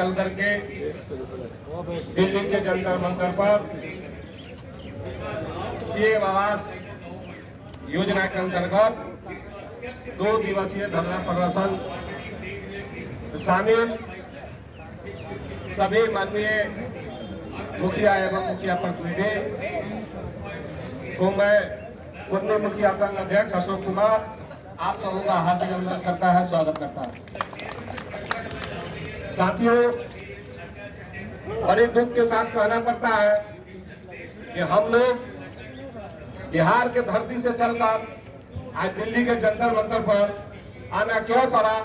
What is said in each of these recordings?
चल करके दिल्ली के जंतर मंतर पर पीएम आवास योजना के अंतर्गत 2 दिवसीय धरना प्रदर्शन शामिल सभी माननीय मुखिया एवं मुखिया प्रतिनिधि को मैं पूर्व मुखिया संघ अध्यक्ष अशोक कुमार आप सबों का हार्दिक अभिनंदन करता है, स्वागत करता है। साथियों, बड़े दुख के साथ कहना पड़ता है कि हम लोग बिहार के धरती से चलकर आज दिल्ली के जंतर मंतर पर आना क्यों पड़ा?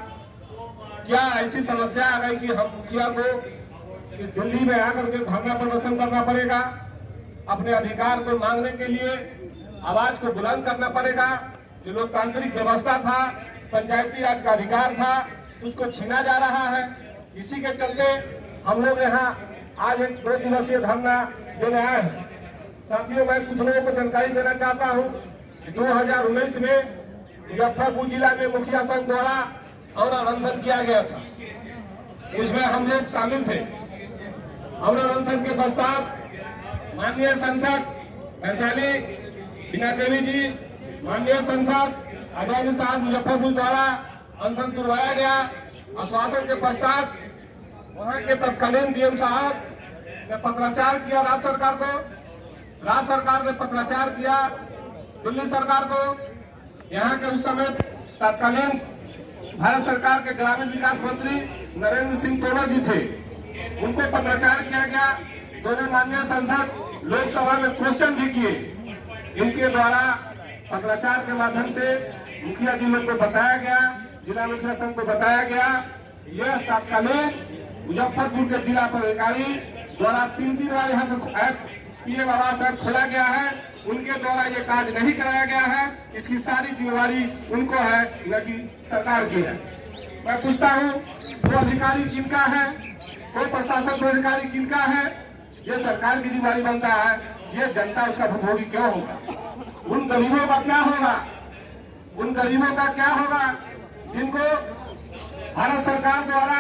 क्या ऐसी समस्या आ गई कि हम मुखिया को इस दिल्ली में आकर के धरना प्रदर्शन करना पड़ेगा? अपने अधिकार को मांगने के लिए आवाज को बुलंद करना पड़ेगा। जो लोकतांत्रिक व्यवस्था था, पंचायती राज का अधिकार था, उसको छीना जा रहा है। इसी के चलते हम लोग यहाँ आज एक 2 दिवसीय धरना देने आए हैं। साथियों, मैं कुछ लोगों को जानकारी देना चाहता हूँ। 2019 में मुजफ्फरपुर जिला में मुखिया संघ द्वारा और अनशन किया गया था, उसमें हम लोग शामिल थे। और अनशन के पश्चात माननीय सांसद वैशाली बीना देवी जी, माननीय सांसद अजय निषाद मुजफ्फरपुर द्वारा अनशन तुड़वाया गया। आश्वासन के पश्चात वहां के तत्कालीन डीएम साहब ने पत्राचार किया राज्य सरकार को। राज्य सरकार ने पत्राचार किया दिल्ली सरकार को। यहाँ के उस समय तत्कालीन भारत सरकार के ग्रामीण विकास मंत्री नरेंद्र सिंह तोमर जी थे, उनको पत्राचार किया गया। दोनों माननीय सांसद लोकसभा में क्वेश्चन भी किए। इनके द्वारा पत्राचार के माध्यम से मुखिया जी लोग को बताया गया, जिला मुखिया संघ को बताया गया, यह तत्कालीन मुजफ्फरपुर के जिला पदाधिकारी द्वारा 3 बार यहाँ से पीएम आवास ऐप खोला गया है। उनके द्वारा ये कार्य नहीं कराया गया है। इसकी सारी जिम्मेवारी उनको है, न कि सरकार की है। मैं पूछता हूँ, वो अधिकारी किनका है? वो प्रशासन को अधिकारी किनका है? ये सरकार की जिम्मेवारी बनता है। ये जनता उसका भुगतान क्यों होगा? उन गरीबों का क्या होगा? उन गरीबों का क्या होगा जिनको भारत सरकार द्वारा,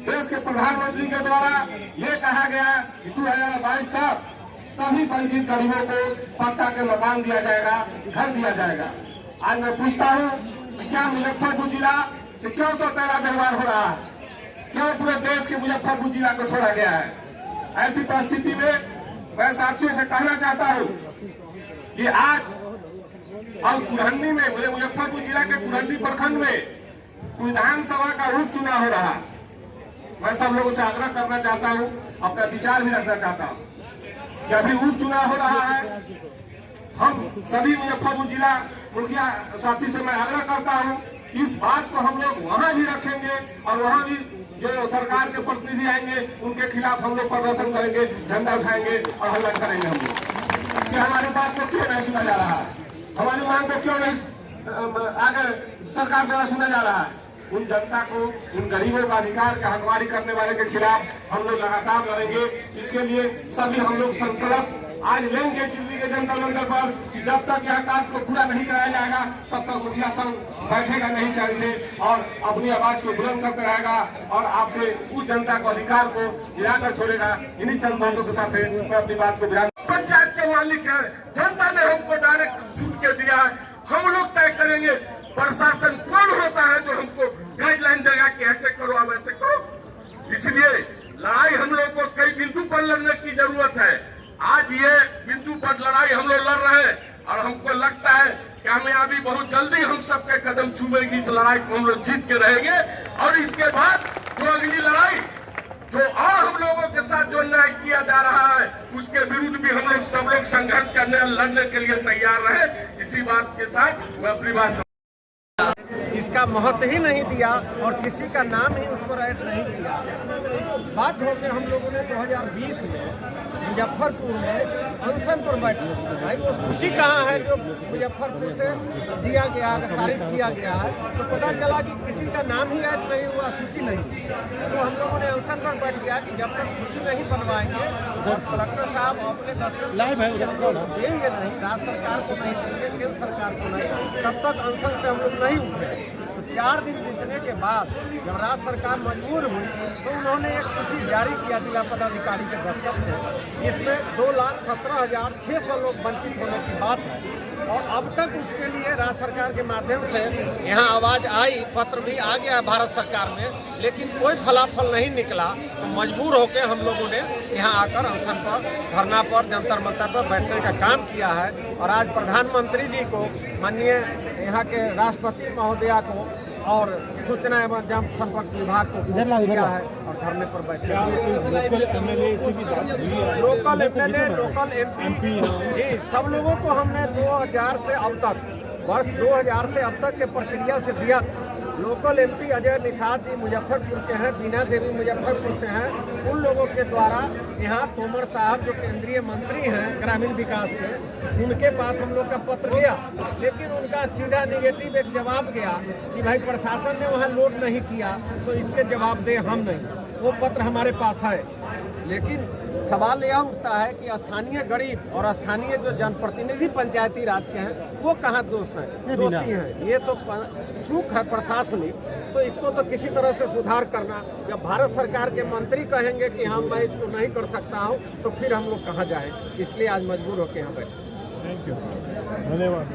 देश के प्रधानमंत्री के द्वारा ये कहा गया कि 2022 तक सभी वंचित गरीबों को पक्का के मकान दिया जाएगा, घर दिया जाएगा। आज मैं पूछता हूँ कि क्या मुजफ्फरपुर जिला से क्यों सौतेला व्यवहार हो रहा है? क्यों पूरे देश के मुजफ्फरपुर जिला को छोड़ा गया है? ऐसी परिस्थिति में मैं साथियों से कहना चाहता हूँ कि आज और कुरहंडी में, मुझे मुजफ्फरपुर जिला के कुरहंडी प्रखंड में विधानसभा का उपचुनाव हो रहा। मैं सब लोगों से आग्रह करना चाहता हूँ, अपना विचार भी रखना चाहता हूँ कि अभी उपचुनाव हो रहा है। हम सभी मुजफ्फरपुर जिला मुखिया साथी से मैं आग्रह करता हूँ, इस बात को हम लोग वहाँ भी रखेंगे और वहाँ भी जो सरकार के प्रतिनिधि आएंगे उनके खिलाफ हम लोग प्रदर्शन करेंगे, झंडा उठाएंगे और हल्ला करेंगे। हम लोग कि हमारी बात को क्यों नहीं सुना जा रहा है, हमारी मांग को क्यों नहीं आगे सरकार द्वारा सुना जा रहा है। उन जनता को, उन गरीबों का अधिकार का हकवारी करने वाले के खिलाफ हम लोग लगातार लड़ेंगे। इसके लिए सभी हम लोग संकल्प आज लेंगे दिल्ली के जंतर मंतर पर कि जब तक यह कार्य को पूरा नहीं कराया जाएगा तब तक मुखिया संघ बैठेगा नहीं चैन से और अपनी आवाज को बुलंद करते रहेगा और आपसे उस जनता को अधिकार को गिराकर छोड़ेगा। इन्हीं चंद बातों के साथ मैं अपनी बात को विराम। पंचायत के मालिक है, जनता ने हमको डायरेक्ट छूट के दिया है, हम लोग तय करेंगे। प्रशासन कौन होता है जो हमको गाइडलाइन देगा कि ऐसे करो, अब ऐसे करो? इसलिए लड़ाई हम लोग को कई बिंदु पर लड़ने की जरूरत है। आज ये बिंदु पर लड़ाई हम लोग लड़ रहे हैं और हमको लगता है कि कामयाबी बहुत जल्दी हम सबके कदम छूमेगी। इस लड़ाई को हम लोग जीत के रहेंगे और इसके बाद जो अगली लड़ाई जो और हम लोगों के साथ जो न्याय किया जा रहा है उसके विरुद्ध भी हम लोग सब लोग संघर्ष करने लड़ने के लिए तैयार रहे। इसी बात के साथ मैं अपनी बात इसका महत्व ही नहीं दिया और किसी का नाम ही उस पर ऐड नहीं किया। बात हो के हम लोगों ने 2020 में मुजफ्फरपुर में अनशन पर बैठे। भाई वो सूची कहाँ है जो मुजफ्फरपुर से दिया गया, सारित किया गया है? तो पता चला कि किसी का नाम ही ऐड नहीं हुआ, सूची नहीं। तो हम लोगों ने अनशन पर बैठ गया कि जब तक सूची नहीं बनवाएंगे और कलेक्टर साहब अपने दस्तखत देंगे नहीं, राज्य सरकार को नहीं देंगे, केंद्र सरकार को नहीं, तब तक अनशन से हम लोग नहीं उठे। तो 4 दिन बीतने के बाद जब राज्य सरकार मजबूर हुई तो उन्होंने एक सूची जारी किया जिला पदाधिकारी के दफ्तर से। इसमें 2,17,600 लोग वंचित होने की बात है और अब तक उसके लिए राज्य सरकार के माध्यम से यहाँ आवाज़ आई, पत्र भी आ गया भारत सरकार में, लेकिन कोई फलाफल नहीं निकला। तो मजबूर होकर हम लोगों ने यहाँ आकर अनशन पर, धरना पर, जंतर मंतर पर बैठने का काम किया है। और आज प्रधानमंत्री जी को, माननीय यहाँ के राष्ट्रपति महोदया को और सूचना एवं जनसंपर्क विभाग को किया है और धरने पर बैठे। लोकल एमएलए, लोकल एमपी, ये सब लोगों को हमने 2000 से अब तक, वर्ष 2000 से अब तक के प्रक्रिया से दिया था। लोकल एमपी अजय निषाद जी मुजफ्फरपुर के हैं, बीना देवी मुजफ्फरपुर से हैं। उन लोगों के द्वारा यहाँ तोमर साहब जो केंद्रीय मंत्री हैं ग्रामीण विकास के, उनके पास हम लोग का पत्र गया, लेकिन उनका सीधा निगेटिव एक जवाब गया कि भाई प्रशासन ने वहाँ लोड नहीं किया तो इसके जवाब दे हम नहीं। वो पत्र हमारे पास है, लेकिन सवाल यह उठता है कि स्थानीय गरीब और स्थानीय जो जनप्रतिनिधि पंचायती राज के हैं वो कहाँ दोषी हैं। ये तो चूक है प्रशासनिक, तो इसको तो किसी तरह से सुधार करना। जब भारत सरकार के मंत्री कहेंगे कि हम मैं इसको नहीं कर सकता हूँ तो फिर हम लोग कहाँ जाएं। इसलिए आज मजबूर होकर यहाँ बैठे। थैंक यू, धन्यवाद।